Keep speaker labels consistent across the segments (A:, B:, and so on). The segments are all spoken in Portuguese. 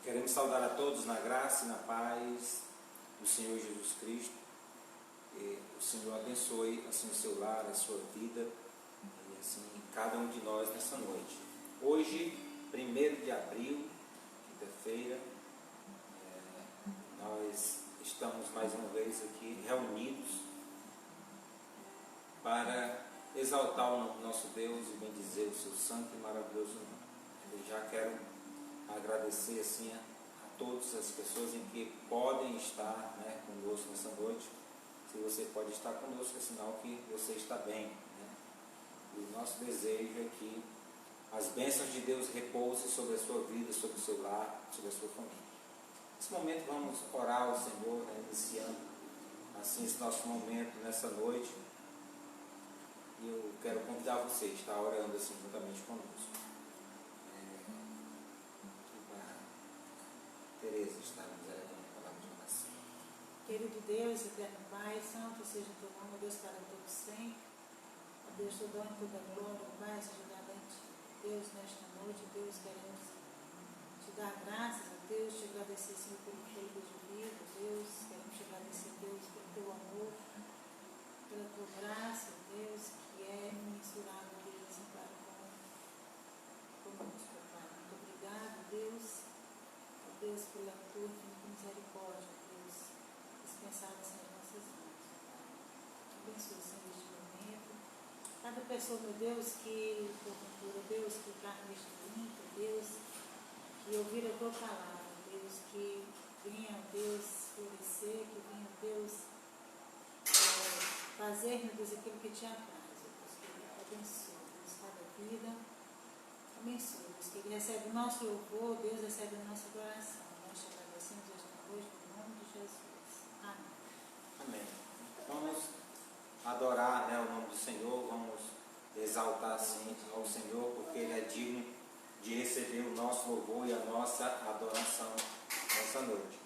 A: Queremos saudar a todos na graça e na paz do Senhor Jesus Cristo. E o Senhor abençoe assim o seu lar, a sua vida e assim cada um de nós nessa noite. Hoje, 1º de abril, quinta-feira, nós estamos mais uma vez aqui reunidos para exaltar o nosso Deus e bendizer o seu santo e maravilhoso nome. Eu já quero agradecer assim a todas as pessoas em que podem estar conosco nessa noite. Se você pode estar conosco, é sinal que você está bem. E o nosso desejo é que as bênçãos de Deus repousem sobre a sua vida, sobre o seu lar, sobre a sua família. Nesse momento vamos orar ao Senhor, iniciando assim esse nosso momento nessa noite. E eu quero convidar você a estar orando assim juntamente conosco. Tereza está nos levando a palavra de oração.
B: Querido Deus, eterno Pai, santo seja o teu nome, Deus para todos sempre. Ó Deus, toda honra e toda glória, Pai, seja dada a ti. Deus, nesta noite, Deus, queremos te dar graças a Deus, te agradecer, Senhor, pelo fôlego de vida, Deus, queremos te agradecer, Deus, pelo teu amor, pela tua graça, Deus, que é imensurável, Deus, assim, para conosco, Pai. Muito obrigado, Deus. Deus, pela tua misericórdia, Deus, dispensada nas nossas mãos. Abençoe, Senhor, neste momento. Cada pessoa, meu Deus, que porventura, Deus, que está neste link, Deus, que ouvir a tua palavra, Deus, que venha, Deus, florescer, que venha, Deus, fazer, meu Deus, aquilo que te apraz, Deus, que abençoe, Deus, cada vida. Abençoe, Deus, que Ele recebe o nosso louvor, Deus recebe a nossa adoração. Nós te agradecemos esta noite, no nome de Jesus. Amém.
A: Amém. Vamos adorar o nome do Senhor, vamos exaltar assim ao Senhor, porque Ele é digno de receber o nosso louvor e a nossa adoração nessa noite.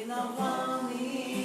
C: Não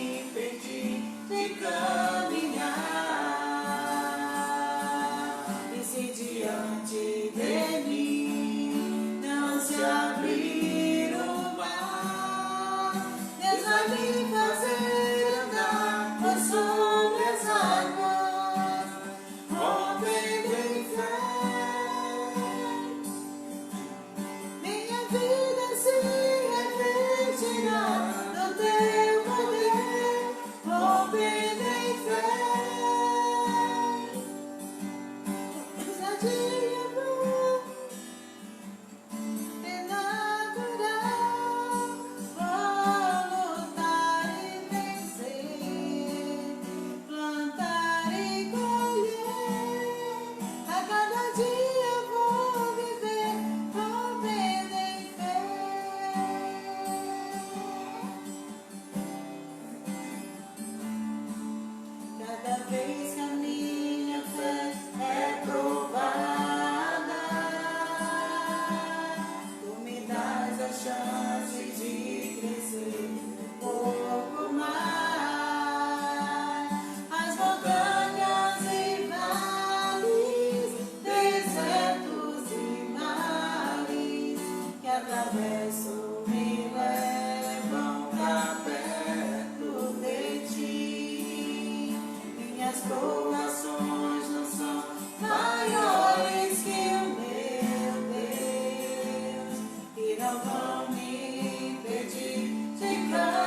C: vão me impedir de cantar.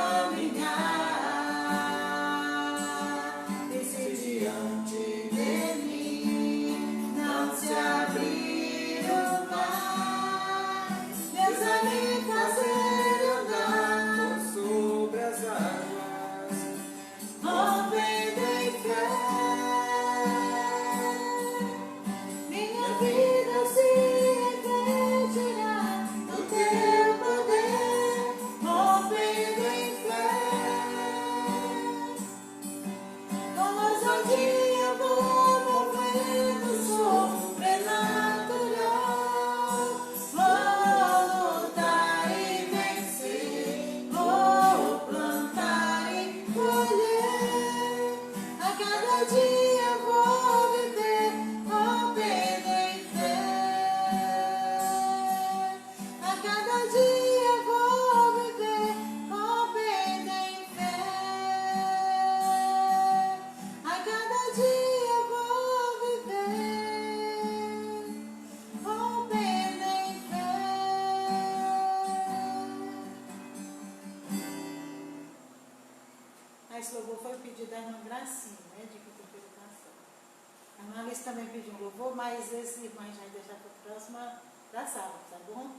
B: Clarice também pediu um louvor, mas esse irmão já vai deixar para a próxima da sábado, tá bom?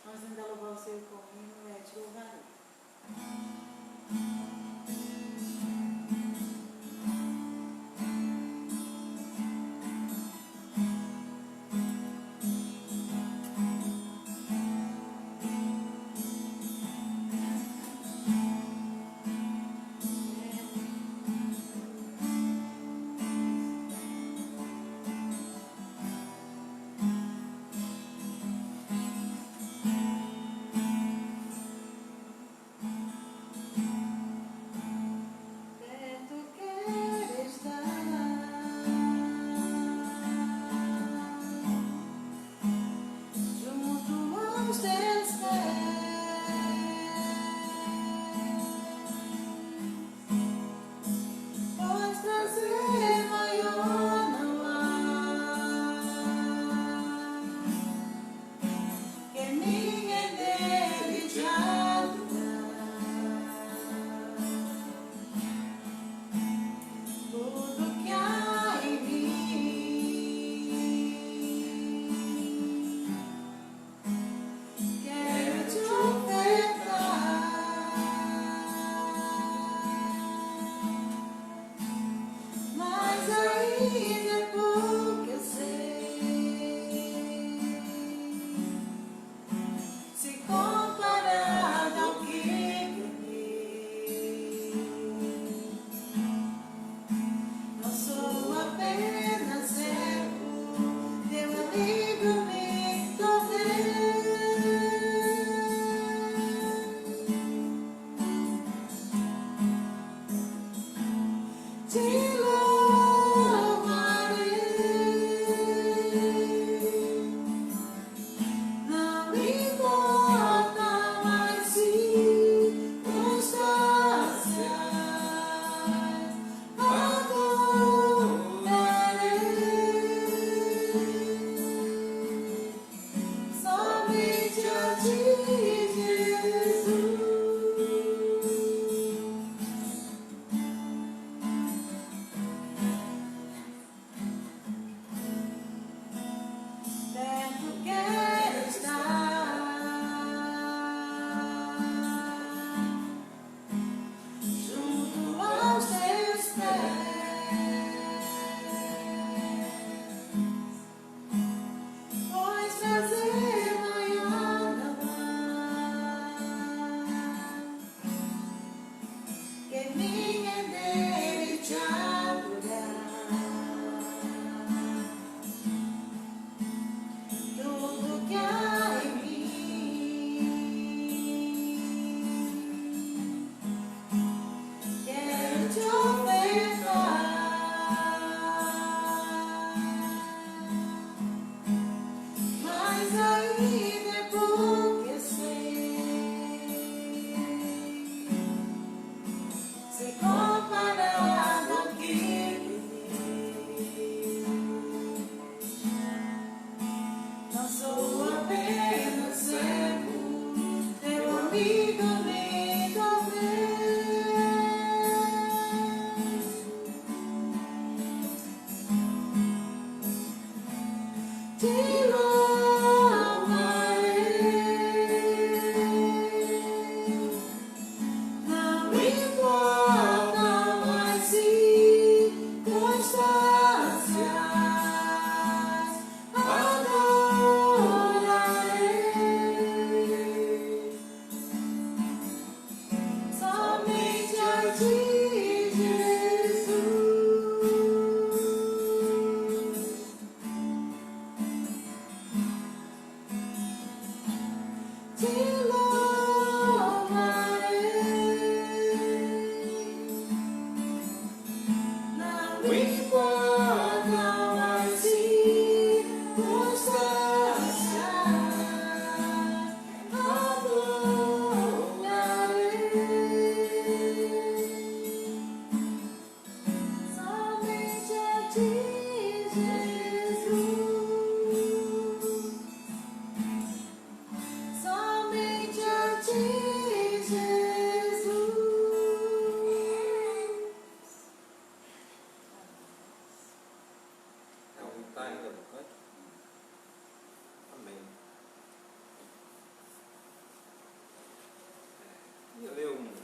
B: Vamos ainda louvar o Senhor comigo, te louvarei.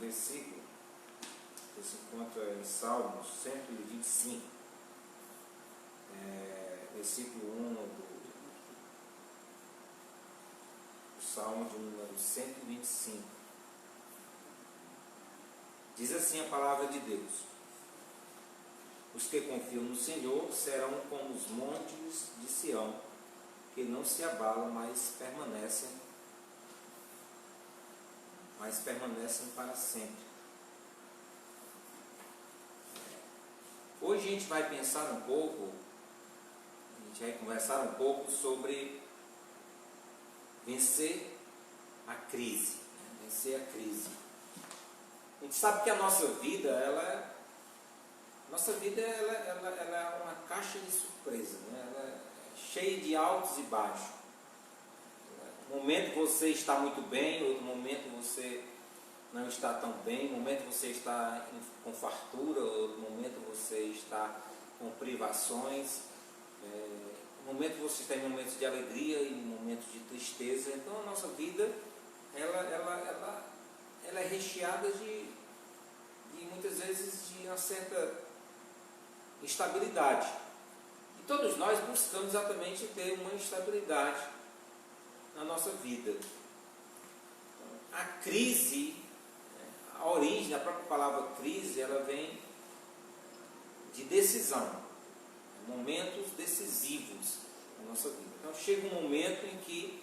A: versículo. Esse encontro é em Salmos 125, versículo 1 do Salmo de número 125. Diz assim a palavra de Deus: os que confiam no Senhor serão como os montes de Sião, que não se abalam, mas permanecem para sempre. Hoje a gente vai pensar um pouco, a gente vai conversar um pouco sobre vencer a crise. Vencer a crise. A gente sabe que a nossa vida, ela é uma caixa de surpresa, né? Ela é cheia de altos e baixos. Um momento você está muito bem, outro momento você não está tão bem, um momento você está com fartura, outro momento você está com privações, um momento você está em momentos de alegria e momentos de tristeza. Então a nossa vida ela é recheada de muitas vezes de uma certa instabilidade. E todos nós buscamos exatamente ter uma estabilidade na nossa vida. Então, a crise, a origem, a própria palavra crise, ela vem de decisão, momentos decisivos na nossa vida. Então chega um momento em que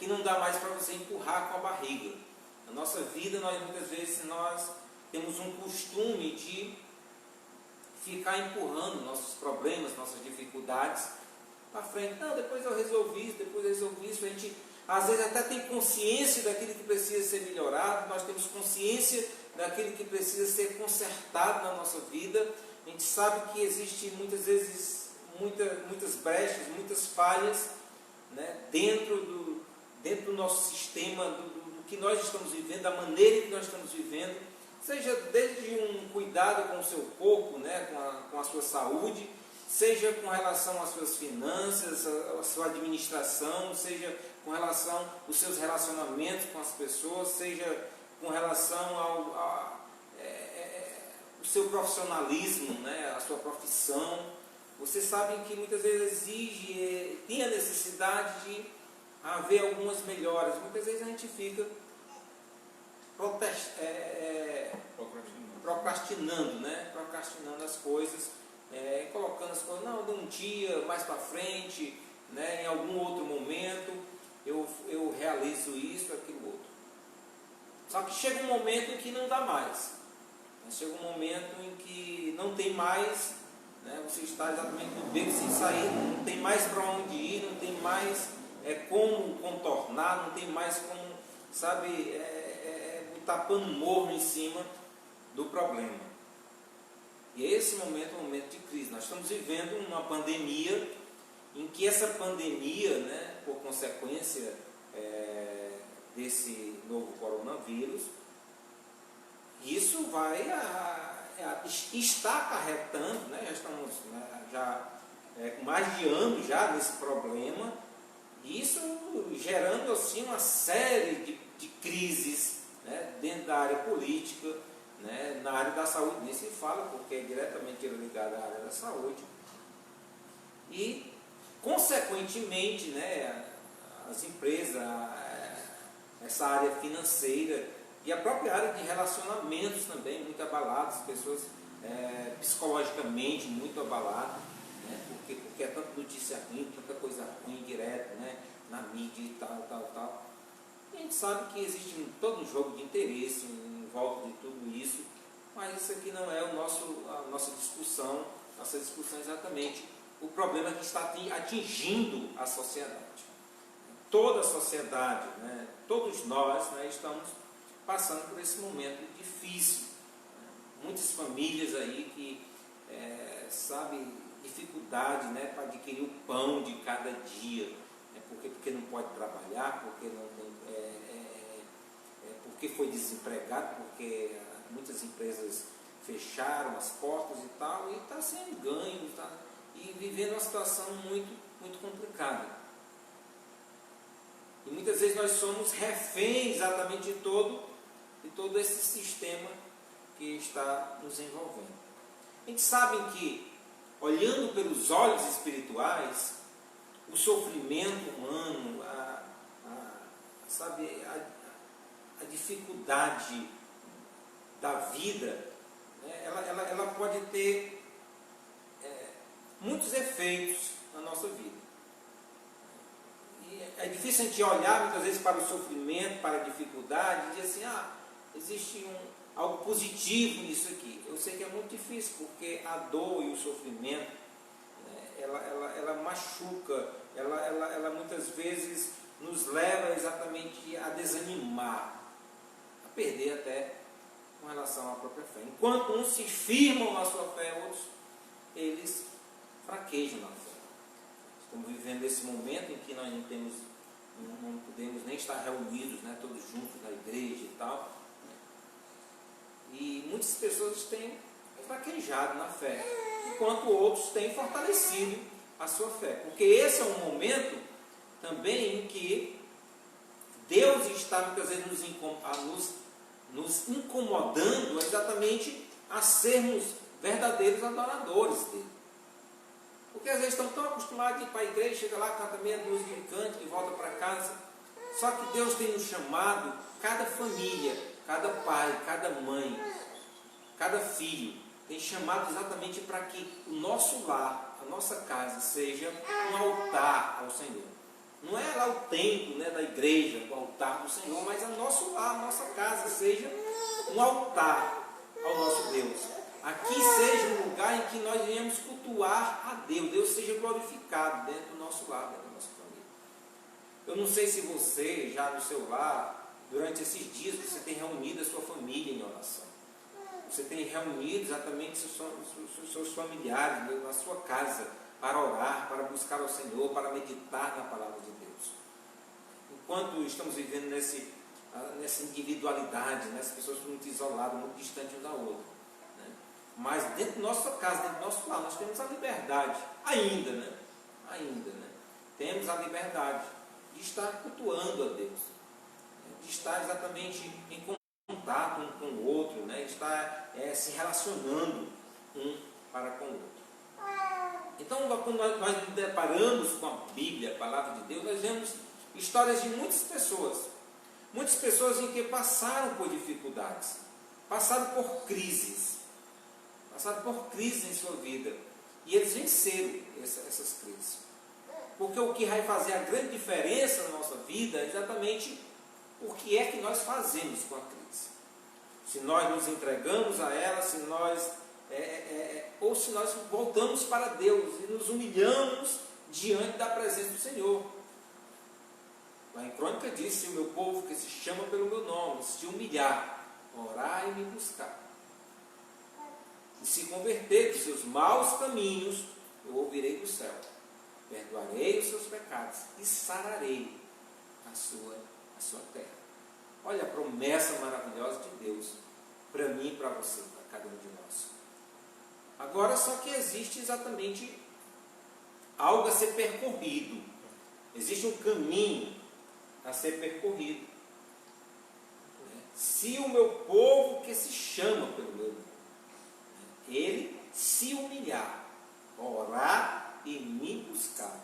A: não dá mais para você empurrar com a barriga. Na nossa vida, muitas vezes temos um costume de ficar empurrando nossos problemas, nossas dificuldades para frente. Não, depois eu resolvi isso. A gente às vezes até tem consciência daquilo que precisa ser melhorado, nós temos consciência daquilo que precisa ser consertado na nossa vida. A gente sabe que existe muitas vezes muitas brechas, muitas falhas, né, dentro do nosso sistema, do que nós estamos vivendo, da maneira que nós estamos vivendo, seja desde um cuidado com o seu corpo, né, com a sua saúde, seja com relação às suas finanças, à sua administração, seja com relação aos seus relacionamentos com as pessoas, seja com relação ao seu profissionalismo, né, a sua profissão. Vocês sabem que muitas vezes tem a necessidade de haver algumas melhoras. Muitas vezes a gente fica procrastinando as coisas, colocando as coisas, não, de um dia mais para frente, né, em algum outro momento eu realizo isso, aquilo outro. Só que chega um momento em que não dá mais. Chega um momento em que não tem mais, né, você está exatamente no beco sem sair, não tem mais para onde ir, não tem mais como contornar, não tem mais como, sabe, botar pano morno em cima do problema. E esse momento é um momento de crise. Nós estamos vivendo uma pandemia, em que essa pandemia, né, por consequência desse novo coronavírus, isso está acarretando, né, já estamos com mais de anos já nesse problema, isso gerando assim uma série de crises, né, dentro da área política, né, na área da saúde, nem se fala, porque é diretamente ligado à área da saúde. E, consequentemente, né, as empresas, essa área financeira e a própria área de relacionamentos também muito abaladas, pessoas psicologicamente muito abaladas, né, porque é tanta notícia ruim, tanta coisa ruim direto, né, na mídia e tal. E a gente sabe que existe todo um jogo de interesse em volta de tudo isso, mas isso aqui não é a nossa discussão. Nossa discussão é exatamente o problema que está atingindo a sociedade. Toda a sociedade, né, todos nós, né, estamos passando por esse momento difícil. Muitas famílias aí que, dificuldade, né, para adquirir o pão de cada dia, né, porque não pode trabalhar, porque não tem, porque foi desempregado, porque muitas empresas fecharam as portas e tal, e está sem ganho, e vivendo uma situação muito, muito complicada. E muitas vezes nós somos reféns exatamente de todo de todo esse sistema que está nos envolvendo. A gente sabe que, olhando pelos olhos espirituais, o sofrimento humano, a dificuldade da vida, né, ela pode ter muitos efeitos na nossa vida. E é difícil a gente olhar muitas vezes para o sofrimento, para a dificuldade, e dizer assim, existe algo positivo nisso aqui. Eu sei que é muito difícil, porque a dor e o sofrimento, né, ela machuca, ela muitas vezes nos leva exatamente a desanimar, a perder até com relação à própria fé. Enquanto uns se firmam na sua fé, outros, eles fraquejam na fé. Estamos vivendo esse momento em que nós não podemos nem estar reunidos, né, todos juntos na igreja e tal. E muitas pessoas têm fraquejado na fé, enquanto outros têm fortalecido a sua fé. Porque esse é um momento também em que Deus está muitas vezes nos incomodando exatamente a sermos verdadeiros adoradores dele. Porque às vezes estão tão acostumados a ir para a igreja, chega lá, canta meia dúzia de canto e volta para casa. Só que Deus tem nos chamado, cada família, cada pai, cada mãe, cada filho, tem chamado exatamente para que o nosso lar, a nossa casa, seja um altar ao Senhor. Não é lá o templo, né, da igreja, o altar do Senhor, mas o nosso lar, a nossa casa, seja um altar ao nosso Deus. Aqui seja um lugar em que nós venhamos cultuar a Deus, Deus seja glorificado dentro do nosso lar, dentro da nossa família. Eu não sei se você, já no seu lar, durante esses dias, você tem reunido a sua família em oração. Você tem reunido exatamente seus familiares na sua casa para orar, para buscar ao Senhor, para meditar na palavra de Deus. Enquanto estamos vivendo nessa individualidade, né, as pessoas estão muito isoladas, muito distantes um da outra. Né? Mas dentro da nossa casa, dentro do nosso lar, nós temos a liberdade, ainda, né? Temos a liberdade de estar cultuando a Deus, de estar exatamente em contato um com o outro, né? De estar se relacionando um para com o outro. Então, quando nós nos deparamos com a Bíblia, a palavra de Deus, nós vemos histórias de muitas pessoas em que passaram por dificuldades, passaram por crises em sua vida, e eles venceram essas crises. Porque o que vai fazer a grande diferença na nossa vida é exatamente o que é que nós fazemos com a crise. Se nós nos entregamos a ela, se nós ou se nós voltamos para Deus e nos humilhamos diante da presença do Senhor. Lá em Crônica diz: se o meu povo que se chama pelo meu nome se humilhar, orar e me buscar, e se converter dos seus maus caminhos, eu ouvirei do céu, perdoarei os seus pecados e sararei a sua terra. Olha a promessa maravilhosa de Deus para mim e para você, para cada um de nós. Agora, só que existe exatamente algo a ser percorrido. Existe um caminho a ser percorrido. Se o meu povo que se chama pelo meu nome, ele se humilhar, orar e me buscar,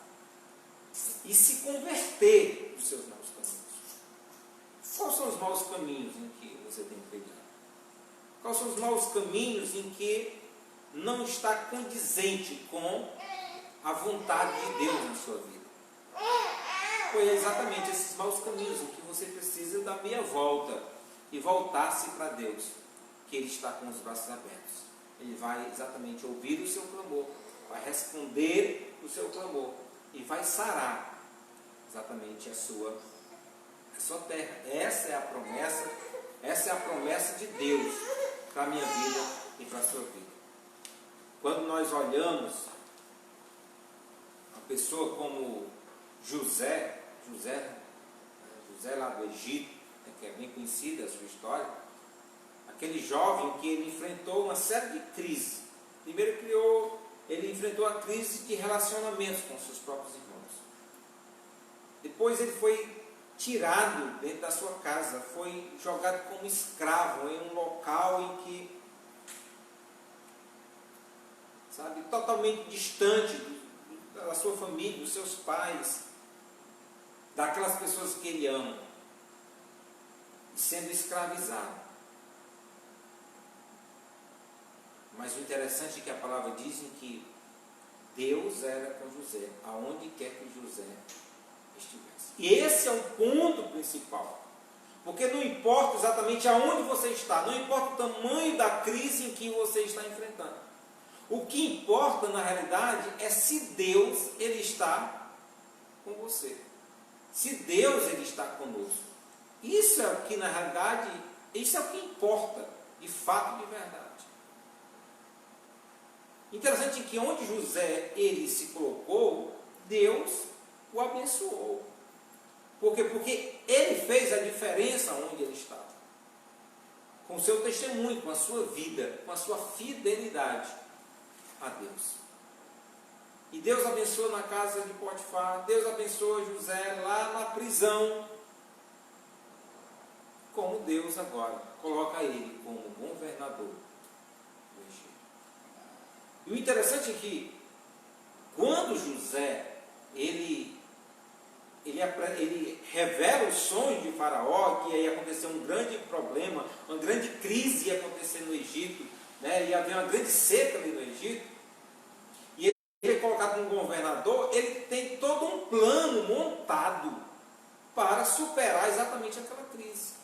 A: e se converter dos seus maus caminhos. Quais são os maus caminhos em que você tem pregado? Quais são os maus caminhos em que não está condizente com a vontade de Deus na sua vida? Foi exatamente esses maus caminhos em que você precisa dar meia volta e voltar-se para Deus, que Ele está com os braços abertos. Ele vai exatamente ouvir o seu clamor, vai responder o seu clamor e vai sarar exatamente a sua terra. Essa é a promessa de Deus para a minha vida e para a sua vida. Quando nós olhamos uma pessoa como José lá do Egito, que é bem conhecida a sua história, aquele jovem que ele enfrentou uma série de crises. Primeiro ele enfrentou a crise de relacionamentos com seus próprios irmãos. Depois ele foi tirado dentro da sua casa, foi jogado como escravo em um local em que, sabe, totalmente distante da sua família, dos seus pais, daquelas pessoas que ele ama, e sendo escravizado. Mas o interessante é que a palavra diz que Deus era com José, aonde quer que José estivesse. E esse é o ponto principal. Porque não importa exatamente aonde você está, não importa o tamanho da crise em que você está enfrentando. O que importa, na realidade, é se Deus ele está com você. Se Deus ele está conosco. Isso é o que, na realidade, isso é o que importa, de fato, de verdade. Interessante que onde José ele se colocou, Deus o abençoou. Por quê? Porque ele fez a diferença onde ele estava. Com o seu testemunho, com a sua vida, com a sua fidelidade a Deus. E Deus abençoou na casa de Potifar, Deus abençoou José lá na prisão. Como Deus agora coloca ele como governador do Egito. E o interessante é que quando José ele revela os sonhos de Faraó, que ia acontecer um grande problema, uma grande crise ia acontecer no Egito, né? Ia haver uma grande seca ali no Egito, e ele é colocado como governador, ele tem todo um plano montado para superar exatamente aquela crise.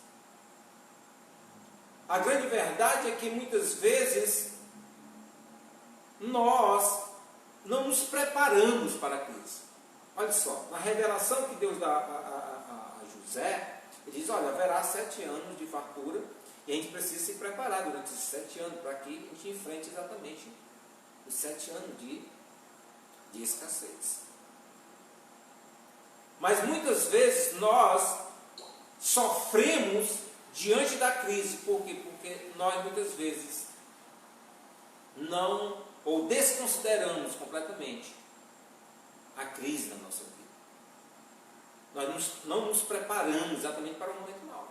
A: A grande verdade é que muitas vezes nós não nos preparamos para a crise. Olha só, na revelação que Deus dá a José, ele diz, olha, haverá 7 anos de fartura e a gente precisa se preparar durante esses 7 anos para que a gente enfrente exatamente os 7 anos de escassez. Mas muitas vezes nós sofremos diante da crise. Por quê? Porque nós muitas vezes não ou desconsideramos completamente a crise da nossa vida. Nós não nos preparamos exatamente para o momento mau.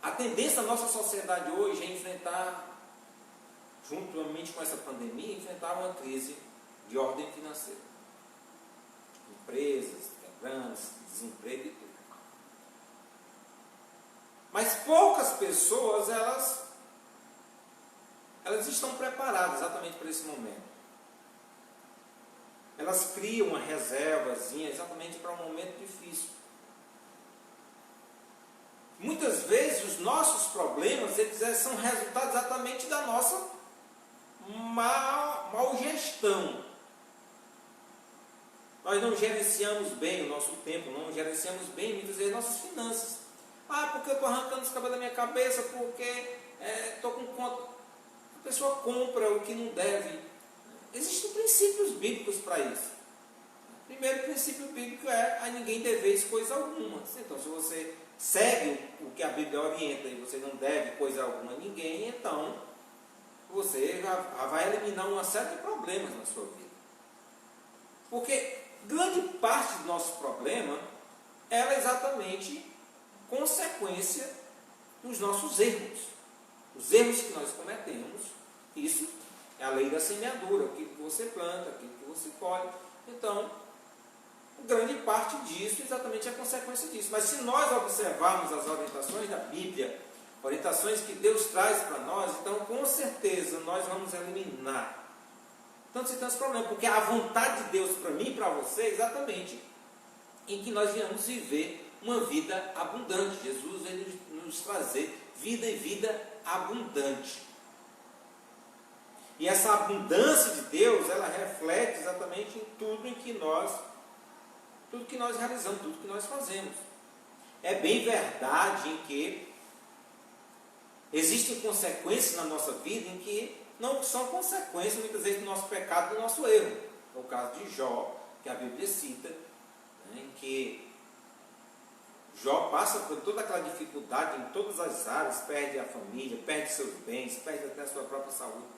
A: A tendência da nossa sociedade hoje é enfrentar, juntamente com essa pandemia, enfrentar uma crise de ordem financeira. Empresas quebrando, desemprego e tudo. Mas poucas pessoas, elas estão preparadas exatamente para esse momento. Elas criam uma reservazinha exatamente para um momento difícil. Muitas vezes os nossos problemas eles são resultado exatamente da nossa mal gestão. Nós não gerenciamos bem o nosso tempo, não gerenciamos bem muitas vezes nossas finanças. Porque eu estou arrancando os cabelos da minha cabeça, porque estou com conta. A pessoa compra o que não deve. Existem princípios bíblicos para isso. O primeiro princípio bíblico é a ninguém deveis coisa alguma. Então, se você segue o que a Bíblia orienta e você não deve coisa alguma a ninguém, então você já vai eliminar uma série de problemas na sua vida. Porque grande parte do nosso problema ela é exatamente consequência dos nossos erros. Os erros que nós cometemos, isso é a lei da semeadura, aquilo que você planta, aquilo que você colhe. Então, grande parte disso exatamente é a consequência disso. Mas se nós observarmos as orientações da Bíblia, orientações que Deus traz para nós, então com certeza nós vamos eliminar tantos e tantos problemas, porque a vontade de Deus para mim e para você é exatamente em que nós venhamos viver uma vida abundante. Jesus veio nos trazer vida e vida abundante. E essa abundância de Deus, ela reflete exatamente em tudo que nós realizamos, tudo que nós fazemos. É bem verdade em que existem consequências na nossa vida em que não são consequências muitas vezes do nosso pecado, do nosso erro. É o caso de Jó, que a Bíblia cita, né, em que Jó passa por toda aquela dificuldade em todas as áreas, perde a família, perde seus bens, perde até a sua própria saúde.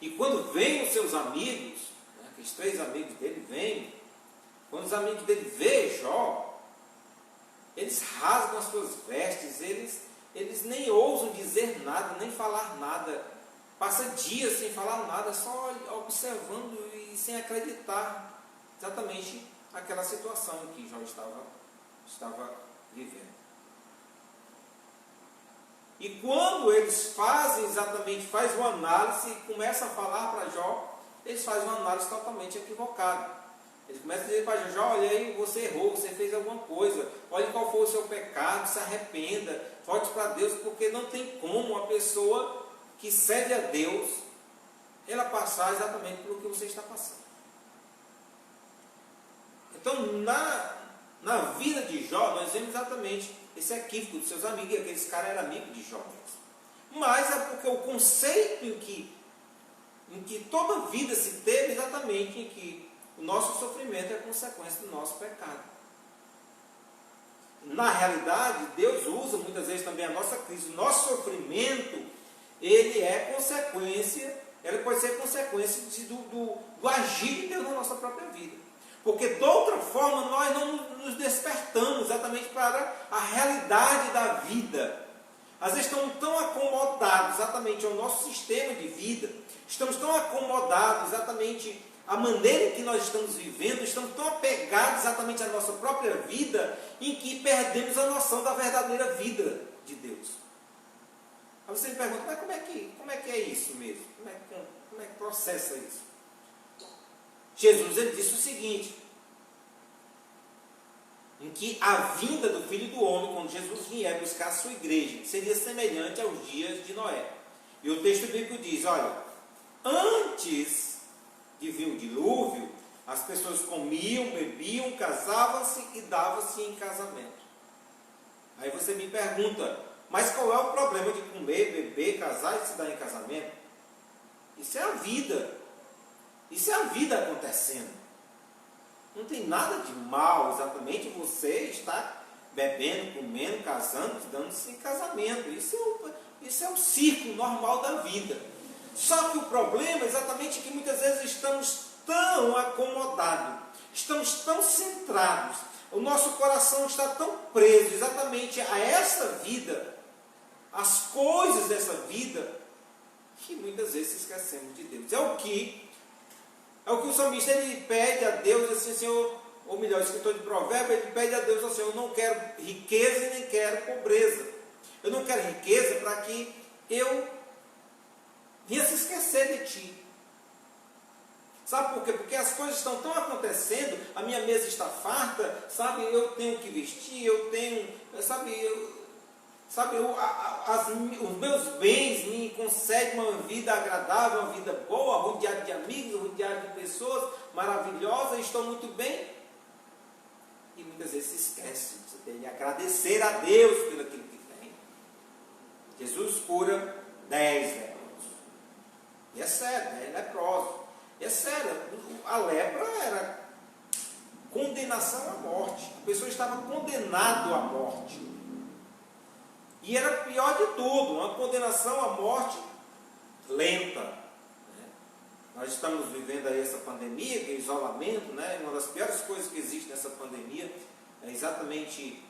A: E quando vêm os seus amigos, né, aqueles 3 amigos dele vêm, quando os amigos dele veem Jó, eles rasgam as suas vestes, eles nem ousam dizer nada, nem falar nada. Passa dias sem falar nada, só observando e sem acreditar exatamente aquela situação em que Jó estava vivendo. E quando eles fazem uma análise e começam a falar para Jó, eles fazem uma análise totalmente equivocada. Eles começam a dizer para Jó: olha aí, você errou, você fez alguma coisa, olha qual foi o seu pecado, se arrependa, volte para Deus, porque não tem como uma pessoa que serve a Deus, ela passar exatamente pelo que você está passando. Então, na vida de Jó, nós vemos exatamente esse equívoco dos seus amigos, e aqueles caras eram amigos de Jó mesmo. Mas é porque o conceito em que toda vida se teve exatamente em que o nosso sofrimento é consequência do nosso pecado. Na realidade, Deus usa muitas vezes também a nossa crise, o nosso sofrimento, ele pode ser consequência do agir de Deus na nossa própria vida. Porque de outra forma nós não nos despertamos exatamente para a realidade da vida. Às vezes estamos tão acomodados exatamente ao nosso sistema de vida, estamos tão acomodados exatamente à maneira em que nós estamos vivendo, estamos tão apegados exatamente à nossa própria vida, em que perdemos a noção da verdadeira vida de Deus. Aí você me pergunta: mas como é que é isso mesmo? Como é que processa isso? Jesus, ele disse o seguinte, em que a vinda do Filho do Homem, quando Jesus vier buscar a sua igreja, seria semelhante aos dias de Noé. E o texto bíblico diz: olha, antes de vir o dilúvio, as pessoas comiam, bebiam, casavam-se e davam-se em casamento. Aí você me pergunta: mas qual é o problema de comer, beber, casar e se dar em casamento? Isso é a vida. Isso é a vida acontecendo. Não tem nada de mal exatamente você estar bebendo, comendo, casando, dando-se em casamento. Isso é o ciclo normal da vida. Só que o problema é exatamente que muitas vezes estamos tão acomodados, estamos tão centrados, o nosso coração está tão preso exatamente a essa vida, as coisas dessa vida, que muitas vezes esquecemos de Deus. É o que o salmista ele pede a Deus assim: Senhor, ou melhor, o escritor de Provérbios, ele pede a Deus assim: eu não quero riqueza e nem quero pobreza. Eu não quero riqueza para que eu venha se esquecer de Ti. Sabe por quê? Porque as coisas estão tão acontecendo, a minha mesa está farta, sabe? Eu tenho que vestir, eu tenho, os meus bens me concedem uma vida agradável, uma vida boa, rodeado de amigos, rodeado de pessoas maravilhosas, estou muito bem. E muitas vezes se esquece de agradecer a Deus pelo aquilo que tem. Jesus cura 10 leprosos. E é sério, 10 leprosos. E é sério, a lepra era condenação à morte. A pessoa estava condenada à morte. E era pior de tudo, uma condenação à morte lenta. Né? Nós estamos vivendo aí essa pandemia, que é isolamento, né? Uma das piores coisas que existe nessa pandemia é exatamente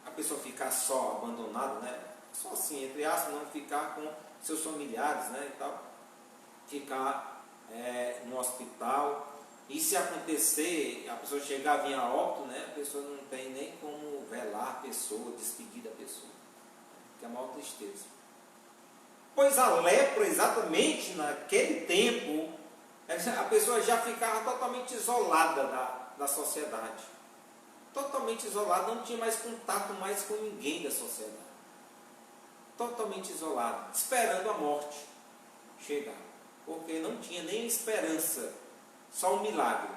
A: a pessoa ficar só, abandonada, né? Só assim, entre aspas, não ficar com seus familiares, né? E tal. Ficar no hospital. E se acontecer, a pessoa chegar a vir a óbito, né? A pessoa não tem nem como velar a pessoa, despedir da pessoa. Que é a maior tristeza. Pois a lepra, exatamente naquele tempo, a pessoa já ficava totalmente isolada da sociedade. Totalmente isolada, não tinha mais contato mais com ninguém da sociedade. Totalmente isolada, esperando a morte chegar. Porque não tinha nem esperança, só um milagre.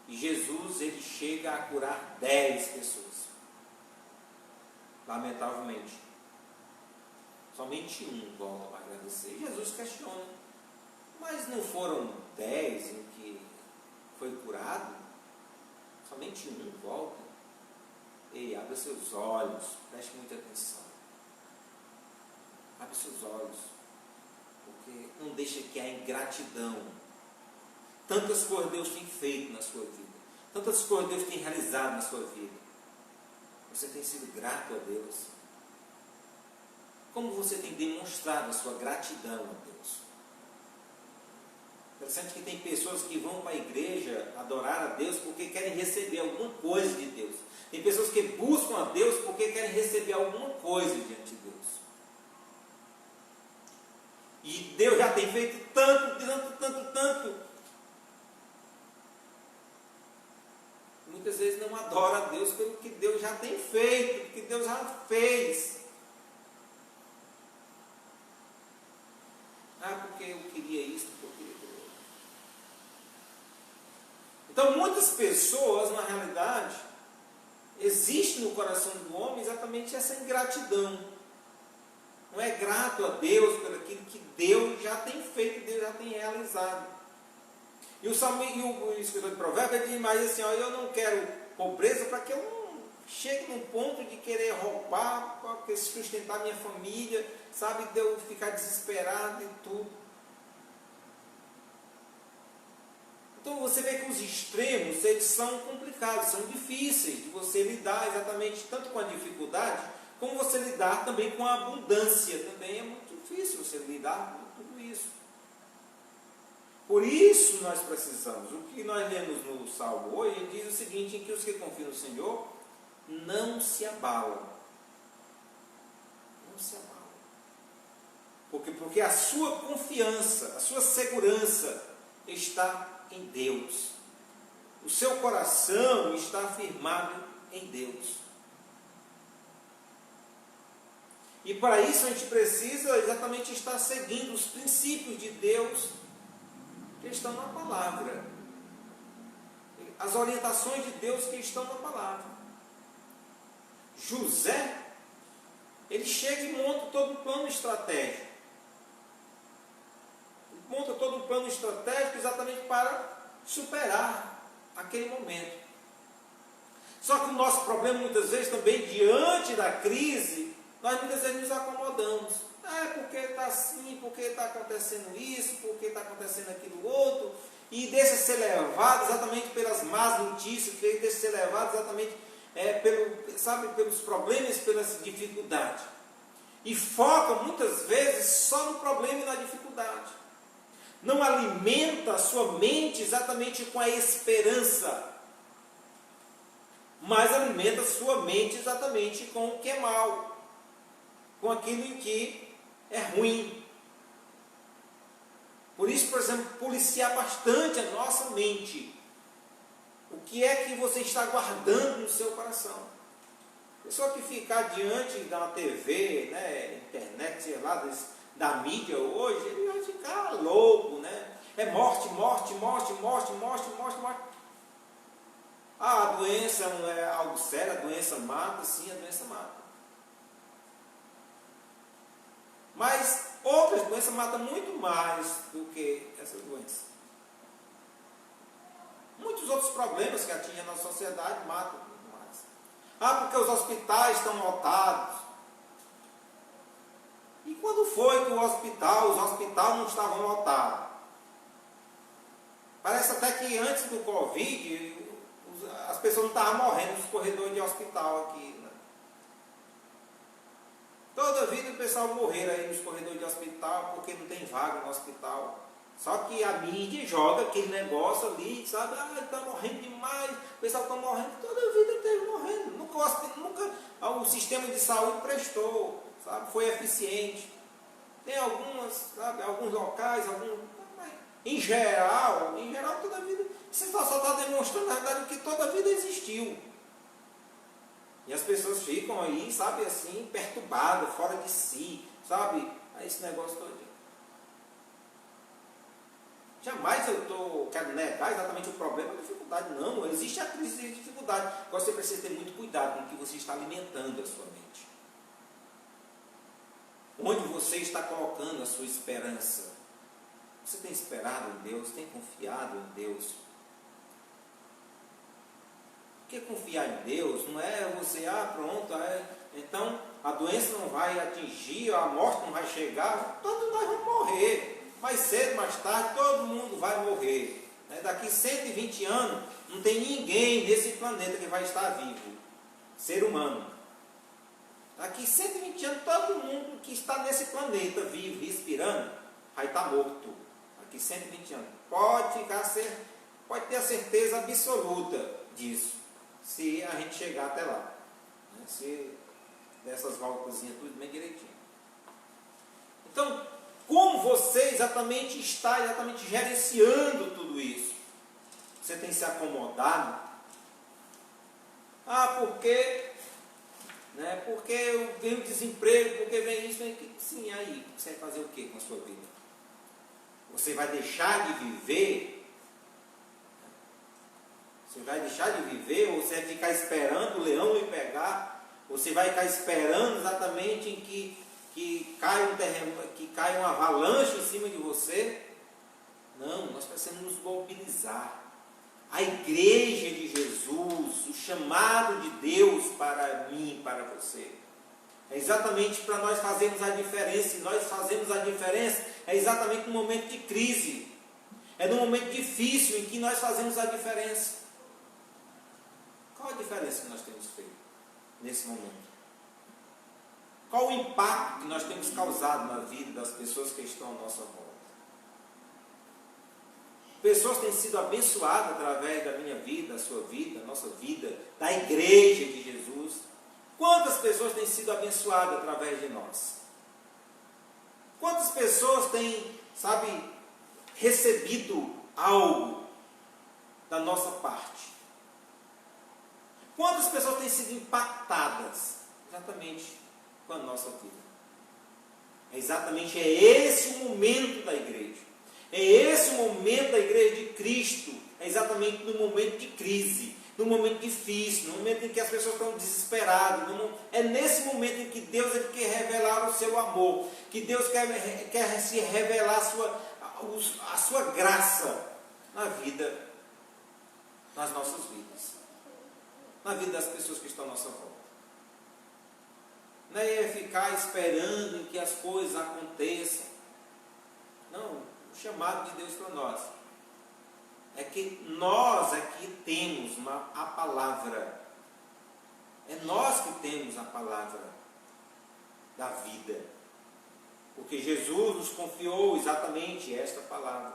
A: E Jesus, ele chega a curar 10 pessoas. Lamentavelmente, somente um volta para agradecer. E Jesus questiona: mas não foram 10 em que foi curado? Somente um volta? Ei, abra seus olhos, preste muita atenção. Abre seus olhos, porque não deixa que a ingratidão Tantas coisas Deus tem feito na sua vida. Tantas coisas Deus tem realizado na sua vida. Você tem sido grato a Deus? Como você tem demonstrado a sua gratidão a Deus? Interessante que tem pessoas que vão para a igreja adorar a Deus porque querem receber alguma coisa de Deus. Tem pessoas que buscam a Deus porque querem receber alguma coisa diante de Deus. E Deus já tem feito tanto. Muitas vezes não adora a Deus pelo que Deus já tem feito, pelo que Deus já fez. Porque eu queria isso, porque eu queria aquilo. Então, muitas pessoas, na realidade, existe no coração do homem exatamente essa ingratidão. Não é grato a Deus pelo aquilo que Deus já tem feito, Deus já tem realizado. E o escritor de Provérbios diz mais assim, eu não quero pobreza para que eu não chegue num ponto de querer roubar, para sustentar minha família, sabe, de eu ficar desesperado e tudo. Então você vê que os extremos, eles são complicados, são difíceis de você lidar exatamente tanto com a dificuldade, como você lidar também com a abundância. Também é muito difícil você lidar com tudo isso. Por isso nós precisamos, o que nós lemos no Salmo 8, ele diz o seguinte, em que os que confiam no Senhor não se abalam. Não se abalam. Porque a sua confiança, a sua segurança está em Deus. O seu coração está firmado em Deus. E para isso a gente precisa exatamente estar seguindo os princípios de Deus que estão na palavra. As orientações de Deus que estão na palavra. José, ele chega e monta todo um plano estratégico. Monta todo um plano estratégico exatamente para superar aquele momento. Só que o nosso problema muitas vezes também, diante da crise, nós muitas vezes nos acomodamos. Porque está assim, porque está acontecendo isso, porque está acontecendo aquilo outro, e deixa ser levado exatamente pelas más notícias, deixa ser levado exatamente pelos problemas, pelas dificuldades. E foca muitas vezes só no problema e na dificuldade. Não alimenta a sua mente exatamente com a esperança, mas alimenta a sua mente exatamente com o que é mal, com aquilo que é ruim. Por isso, por exemplo, policiar bastante a nossa mente. O que é que você está guardando no seu coração? A pessoa que ficar diante da TV, internet, sei lá, da mídia hoje, ele vai ficar louco, É morte. A doença não é algo sério, a doença mata, sim, a doença mata. Mas outras doenças matam muito mais do que essas doenças. Muitos outros problemas que atingem a nossa sociedade matam muito mais. Porque os hospitais estão lotados. E quando foi que os hospitais não estavam lotados? Parece até que antes do Covid, as pessoas não estavam morrendo nos corredores de hospital aqui. Toda vida o pessoal morrer aí nos corredores de hospital porque não tem vaga no hospital. Só que a mídia joga aquele negócio ali, sabe? Está morrendo demais, o pessoal está morrendo, toda a vida esteve morrendo. Nunca o sistema de saúde prestou, sabe? Foi eficiente. Tem alguns locais, em geral, toda a vida, você só está demonstrando na verdade que toda a vida existiu. E as pessoas ficam aí, sabe, assim, perturbadas, fora de si, sabe? Esse negócio todo. Jamais eu quero negar exatamente o problema da dificuldade. Não, existe a crise de dificuldade. Agora você precisa ter muito cuidado com o que você está alimentando a sua mente. Onde você está colocando a sua esperança? Você tem esperado em Deus? Tem confiado em Deus? Porque confiar em Deus não é você, então a doença não vai atingir, a morte não vai chegar, todos nós vamos morrer. Mais cedo, mais tarde, todo mundo vai morrer. Daqui 120 anos, não tem ninguém nesse planeta que vai estar vivo, ser humano. Daqui 120 anos, todo mundo que está nesse planeta vivo, respirando, vai estar morto. Daqui 120 anos. Pode ter a certeza absoluta disso, se a gente chegar até lá. Se dessas voltazinhas tudo bem direitinho. Então, como você exatamente está gerenciando tudo isso? Você tem se acomodado? Porque vem o desemprego, porque vem isso, vem aquilo. Sim, aí, você vai fazer o que com a sua vida? Você vai deixar de viver? Você vai deixar de viver? Ou você vai ficar esperando o leão lhe pegar? Ou você vai ficar esperando exatamente em que caia um terremoto, que caia uma avalanche em cima de você? Não, nós precisamos nos mobilizar. A igreja de Jesus, o chamado de Deus para mim, para você, é exatamente para nós fazermos a diferença. E nós fazemos a diferença exatamente no momento de crise. É no momento difícil em que nós fazemos a diferença. Qual a diferença que nós temos feito nesse momento? Qual o impacto que nós temos causado na vida das pessoas que estão à nossa volta? Pessoas têm sido abençoadas através da minha vida, da sua vida, da nossa vida, da igreja de Jesus. Quantas pessoas têm sido abençoadas através de nós? Quantas pessoas têm, recebido algo da nossa parte? Quantas pessoas têm sido impactadas exatamente com a nossa vida? É esse o momento da igreja. É esse o momento da igreja de Cristo. É exatamente no momento de crise, no momento difícil, no momento em que as pessoas estão desesperadas. É nesse momento em que Deus quer revelar o seu amor, que Deus quer se revelar a sua graça na vida, nas nossas vidas, na vida das pessoas que estão à nossa volta. Não é ficar esperando em que as coisas aconteçam. Não. O chamado de Deus para nós é que nós aqui temos a palavra. É nós que temos a palavra da vida. Porque Jesus nos confiou exatamente esta palavra.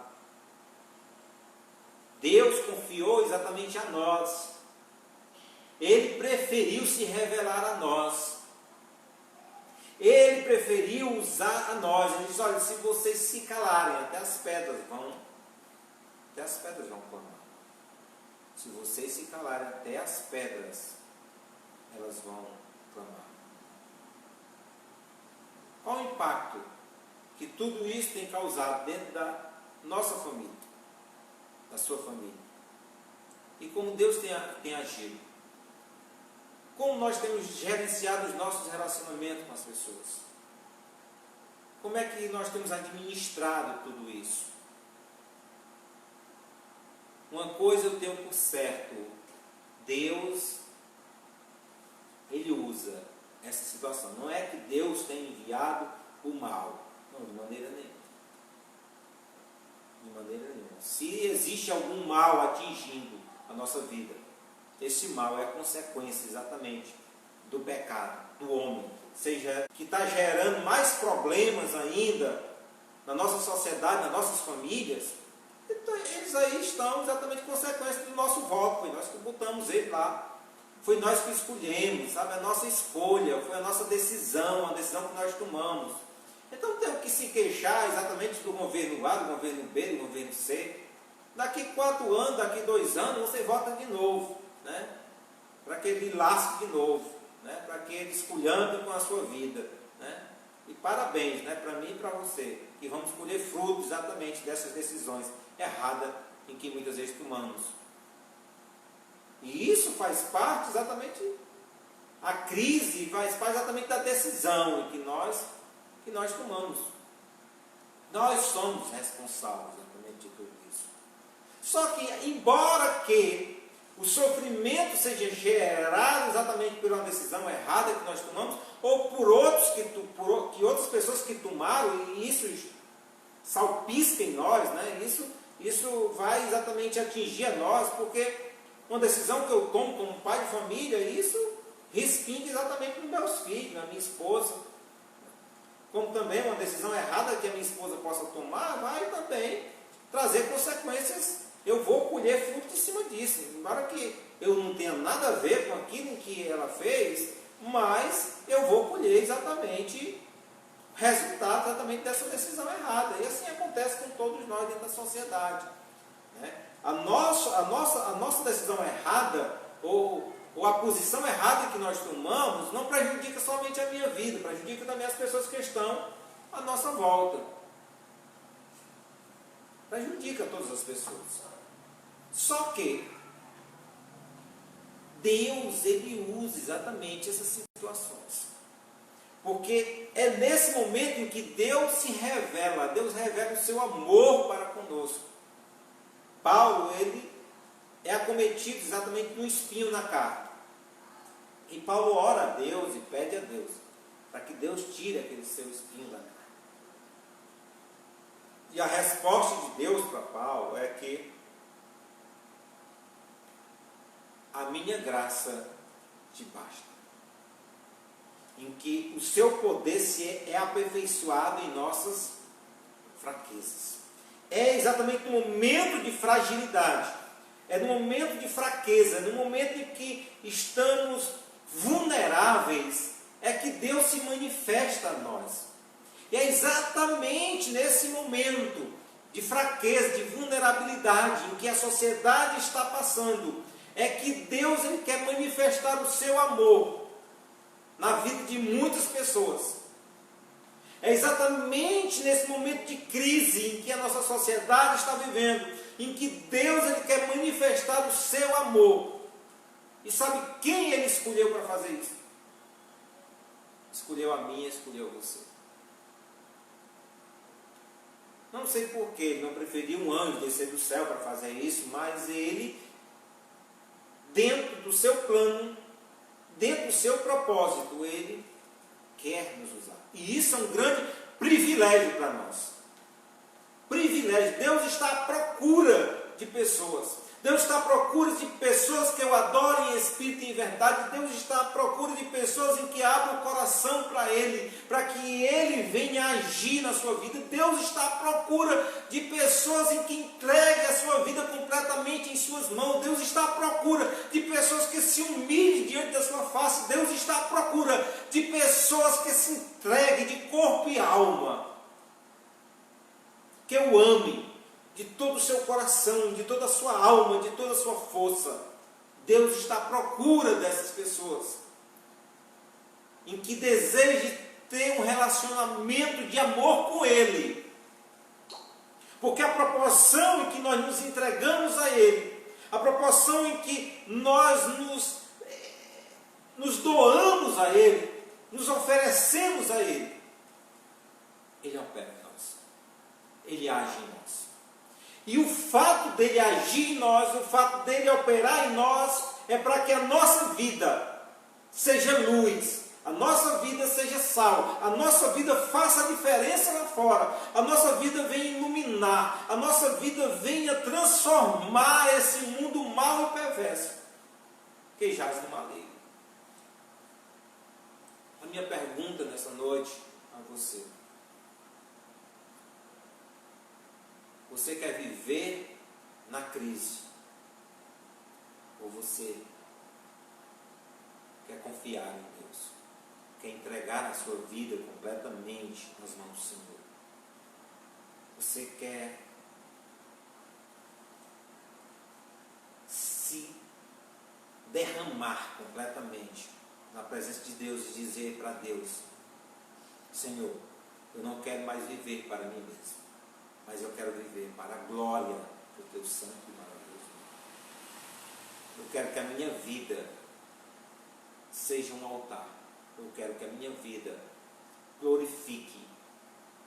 A: Deus confiou exatamente a nós. Ele preferiu se revelar a nós. Ele preferiu usar a nós. Ele diz: olha, se vocês se calarem, até as pedras vão clamar. Se vocês se calarem, até as pedras, elas vão clamar. Qual o impacto que tudo isso tem causado dentro da nossa família, da sua família? E como Deus tem agido? Como nós temos gerenciado os nossos relacionamentos com as pessoas? Como é que nós temos administrado tudo isso? Uma coisa eu tenho por certo: Deus, Ele usa essa situação. Não é que Deus tem enviado o mal. Não, de maneira nenhuma. De maneira nenhuma. Se existe algum mal atingindo a nossa vida, esse mal é consequência exatamente do pecado, do homem, seja que está gerando mais problemas ainda na nossa sociedade, nas nossas famílias. Então, eles aí estão exatamente consequência do nosso voto. Foi nós que botamos ele lá, foi nós que escolhemos, a nossa escolha, foi a nossa decisão, a decisão que nós tomamos. Então temos que se queixar exatamente do governo A, do governo B, do governo C. Daqui 4 anos, daqui 2 anos, você vota de novo, para que ele lasque de novo, para que ele esculhambe com a sua vida, E parabéns, para mim e para você, que vamos colher frutos exatamente dessas decisões erradas em que muitas vezes tomamos. E isso faz parte exatamente, a crise faz parte exatamente da decisão que nós tomamos. Nós somos responsáveis exatamente de tudo isso. Só que, embora que o sofrimento seja gerado exatamente por uma decisão errada que nós tomamos, ou por outras pessoas que tomaram, e isso salpisca em nós, isso isso vai exatamente atingir a nós, porque uma decisão que eu tomo como pai de família, isso respinga exatamente nos meus filhos, na minha esposa. Como também uma decisão errada que a minha esposa possa tomar, vai também trazer consequências. Eu vou colher fruto em cima disso. Embora que eu não tenha nada a ver com aquilo que ela fez, mas eu vou colher exatamente resultado exatamente dessa decisão errada. E assim acontece com todos nós dentro da sociedade, né? A nossa decisão errada, ou a posição errada que nós tomamos, não prejudica somente a minha vida, prejudica também as pessoas que estão à nossa volta. Prejudica todas as pessoas. Só que Deus, Ele usa exatamente essas situações. Porque é nesse momento em que Deus se revela, Deus revela o seu amor para conosco. Paulo, ele é acometido exatamente de um espinho na carne. E Paulo ora a Deus e pede a Deus para que Deus tire aquele seu espinho da carne. E a resposta de Deus para Paulo é que a minha graça te basta. Em que o seu poder é aperfeiçoado em nossas fraquezas. É exatamente no momento de fragilidade, é no momento de fraqueza, é no momento em que estamos vulneráveis, é que Deus se manifesta a nós. E é exatamente nesse momento de fraqueza, de vulnerabilidade, em que a sociedade está passando, é que Deus ele quer manifestar o seu amor na vida de muitas pessoas. É exatamente nesse momento de crise em que a nossa sociedade está vivendo, em que Deus ele quer manifestar o seu amor. E sabe quem ele escolheu para fazer isso? Escolheu a mim, escolheu você. Não sei porquê, ele não preferiu um anjo descer do céu para fazer isso, mas ele, dentro do seu plano, dentro do seu propósito, ele quer nos usar. E isso é um grande privilégio para nós. Privilégio. Deus está à procura de pessoas. Deus está à procura de pessoas que o adorem em espírito e em verdade. Deus está à procura de pessoas em que abram o coração para Ele, para que Ele venha agir na sua vida. Deus está à procura de pessoas em que entregue a sua vida completamente em suas mãos. Deus está à procura de pessoas que se humilhem diante da sua face. Deus está à procura de pessoas que se entreguem de corpo e alma, que o ame de todo o seu coração, de toda a sua alma, de toda a sua força. Deus está à procura dessas pessoas, em que deseje ter um relacionamento de amor com Ele. Porque a proporção em que nós nos entregamos a Ele, a proporção em que nós nos doamos a Ele, nos oferecemos a Ele, Ele opera em nós. Ele age em nós. E o fato dele agir em nós, o fato dele operar em nós, é para que a nossa vida seja luz, a nossa vida seja sal, a nossa vida faça a diferença lá fora, a nossa vida venha iluminar, a nossa vida venha transformar esse mundo mau e perverso que jaz no maligno. A minha pergunta nessa noite a você: você quer viver na crise? Ou você quer confiar em Deus? Quer entregar a sua vida completamente nas mãos do Senhor? Você quer se derramar completamente na presença de Deus e dizer para Deus: Senhor, eu não quero mais viver para mim mesmo, mas eu quero viver para a glória do Teu santo e maravilhoso nome. Eu quero que a minha vida seja um altar. Eu quero que a minha vida glorifique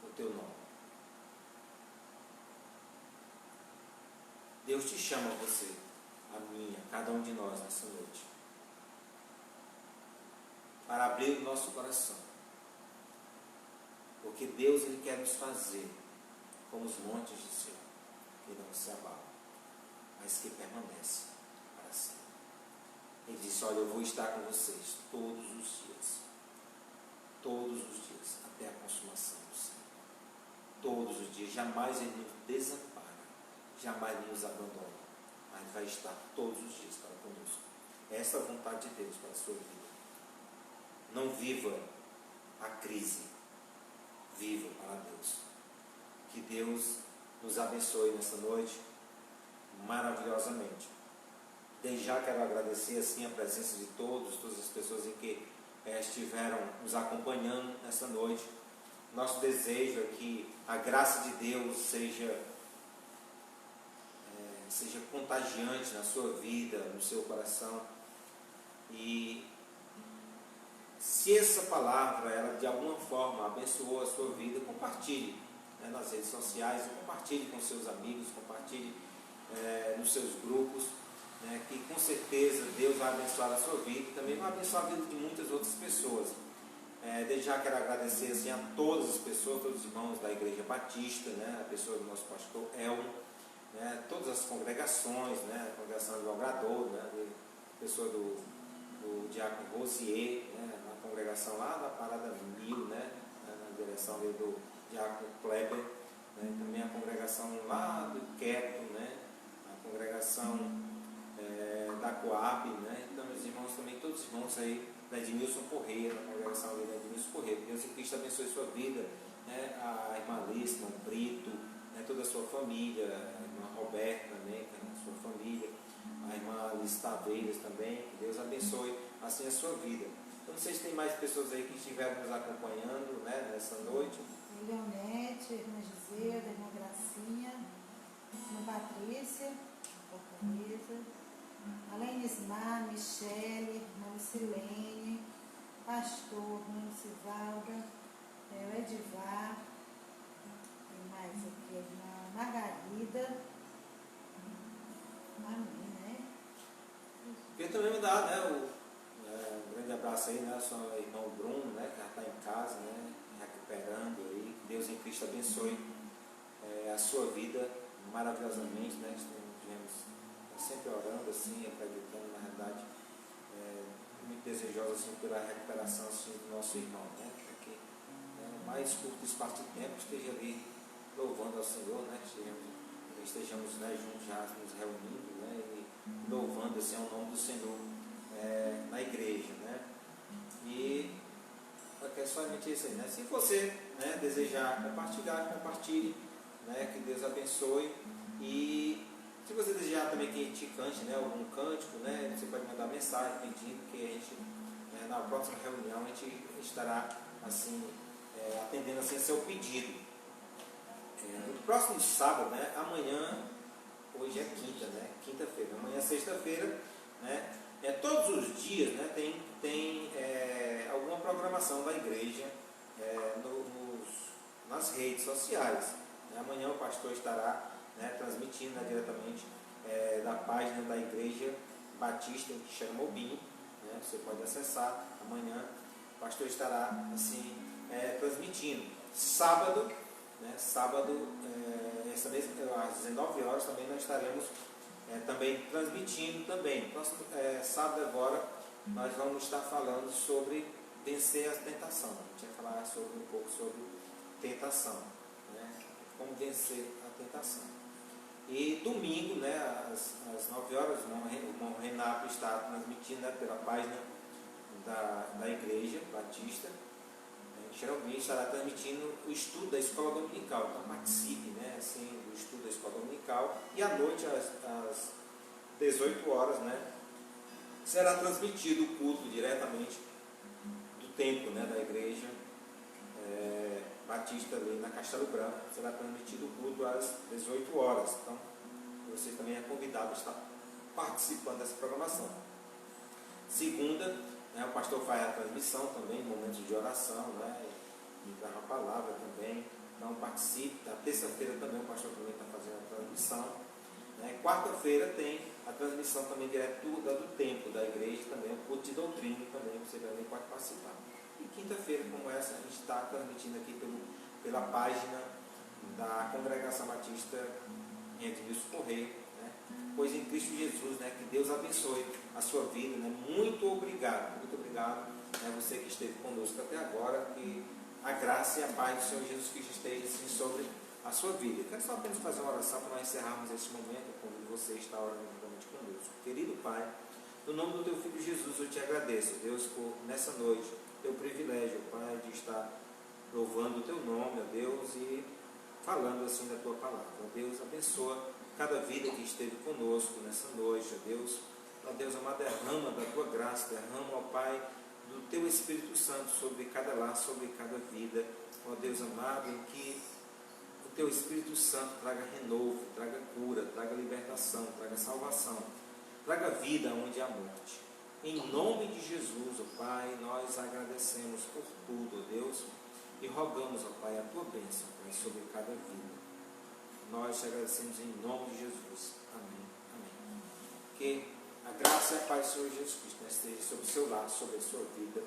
A: o Teu nome. Deus te chama a você, a mim, a cada um de nós nessa noite, para abrir o nosso coração. Porque Deus ele quer nos fazer como os montes de Sião, que não se abala, mas que permanece para sempre. Ele disse: olha, eu vou estar com vocês todos os dias, até a consumação do século. Todos os dias, jamais Ele nos desampara, jamais Ele nos abandona, mas vai estar todos os dias para conosco. Essa é a vontade de Deus para a sua vida. Não viva a crise, viva para Deus. Que Deus nos abençoe nessa noite maravilhosamente. Desde já quero agradecer assim a presença de todas as pessoas em que estiveram nos acompanhando nessa noite. Nosso desejo é que a graça de Deus seja contagiante na sua vida, no seu coração. E se essa palavra, ela de alguma forma abençoou a sua vida, compartilhe, né, nas redes sociais, compartilhe com seus amigos, compartilhe nos seus grupos, né, que com certeza Deus vai abençoar a sua vida e também vai abençoar a vida de muitas outras pessoas. Desde já quero agradecer assim, a todas as pessoas, todos os irmãos da Igreja Batista, né, a pessoa do nosso pastor Elmo, né, todas as congregações, né, a congregação do Logrador, né, a pessoa do diácono Rosier, né, na congregação lá da Parada Mil, né, na direção do diácono Kleber, né, também a congregação lá do Queto, né, a congregação da Coab, né, então os irmãos também, todos os irmãos aí da Edmilson Corrêa, da congregação ali da Edmilson Corrêa. Deus em Cristo abençoe sua vida, né, a irmã Alice, o irmão Brito, né, toda a sua família, a irmã Roberta também, a sua família, a irmã Alice Taveiras também, que Deus abençoe assim a sua vida. Eu não sei se tem mais pessoas aí que estiveram nos acompanhando, né, nessa noite.
B: Leonete, irmã Gisela, irmã Gracinha, irmã Patrícia, Fortaleza, Além Ismar, Michele, irmã Lucilene, pastor, irmã Lucivalda, o Edivar, tem mais aqui, a irmã Margarida. Amém, né?
A: Queria também mandar, né, um grande abraço aí, né, ao seu irmão Bruno, né, que já está em casa, né, recuperando aí. Deus em Cristo abençoe a sua vida maravilhosamente, né? Estivemos sempre orando assim, acreditando, na verdade, muito desejosos assim, pela recuperação assim, do nosso irmão, né? Para que o mais curto espaço de tempo esteja ali louvando ao Senhor, né? Estejamos né, juntos já nos reunindo, né? E louvando assim, ao nome do Senhor na igreja, né? E é somente isso aí, né? Se você, né, desejar compartilhar, compartilhe, né? Que Deus abençoe. E se você desejar também que a gente cante, né, algum cântico, né, você pode mandar mensagem pedindo que a gente, na próxima reunião, a gente estará assim, atendendo assim, a seu pedido. No próximo sábado, né, amanhã, hoje é quinta, né, quinta-feira, amanhã é sexta-feira, né, todos os dias, né, tem alguma programação da igreja nas redes sociais. Amanhã o pastor estará, né, transmitindo, né, diretamente da página da Igreja Batista de Xeramobim, né, você pode acessar. Amanhã o pastor estará assim, transmitindo. Sábado, né, às 19 horas também nós estaremos também transmitindo também. Próximo sábado agora nós vamos estar falando sobre vencer a tentação. A gente vai falar um pouco sobre tentação, né, como vencer a tentação. E domingo, né, às 9 horas, o irmão Renato está transmitindo, né, pela página da Igreja Batista. Geralmente estará transmitindo o estudo da escola dominical. Então participe, né, assim, do estudo da escola dominical. E à noite, às 18 horas, né, será transmitido o culto diretamente do templo, né, da Igreja Batista ali na Castelo Branco. Será transmitido o culto às 18 horas. Então, você também é convidado a estar participando dessa programação. Segunda, né, o pastor faz a transmissão também, momentos de oração, né, e dar uma palavra também. Então, participe. Na terça-feira também o pastor também está fazendo a transmissão. Né. Quarta-feira tem a transmissão também direto do templo da igreja, também o culto de doutrina também, você também pode participar. E quinta-feira, como essa, a gente está transmitindo aqui pela página da Congregação Batista Edmilson Correia, né? Pois em Cristo Jesus, né? Que Deus abençoe a sua vida, né? Muito obrigado, né? Você que esteve conosco até agora, que a graça e a paz do Senhor Jesus Cristo esteja assim sobre a sua vida. Eu quero só apenas fazer uma oração para nós encerrarmos esse momento. Eu convido você a estar orando juntamente conosco. Querido Pai, no nome do Teu Filho Jesus, eu te agradeço, Deus, por nessa noite, Teu privilégio, Pai, de estar louvando o Teu nome, ó Deus, e falando assim da Tua palavra. Ó Deus, abençoa cada vida que esteve conosco nessa noite, ó Deus. Ó Deus amado, derrama da Tua graça, derrama, ó Pai, do Teu Espírito Santo sobre cada lar, sobre cada vida. Ó Deus amado, em que o Teu Espírito Santo traga renovo, traga cura, traga libertação, traga salvação, traga vida onde há morte. Em nome de Jesus, ó Pai, nós agradecemos por tudo, ó Deus, e rogamos, ó Pai, a Tua bênção, Pai, sobre cada vida. Nós te agradecemos em nome de Jesus. Amém. Amém. Que a graça e a paz do Senhor Jesus Cristo esteja sobre o seu lar, sobre a sua vida.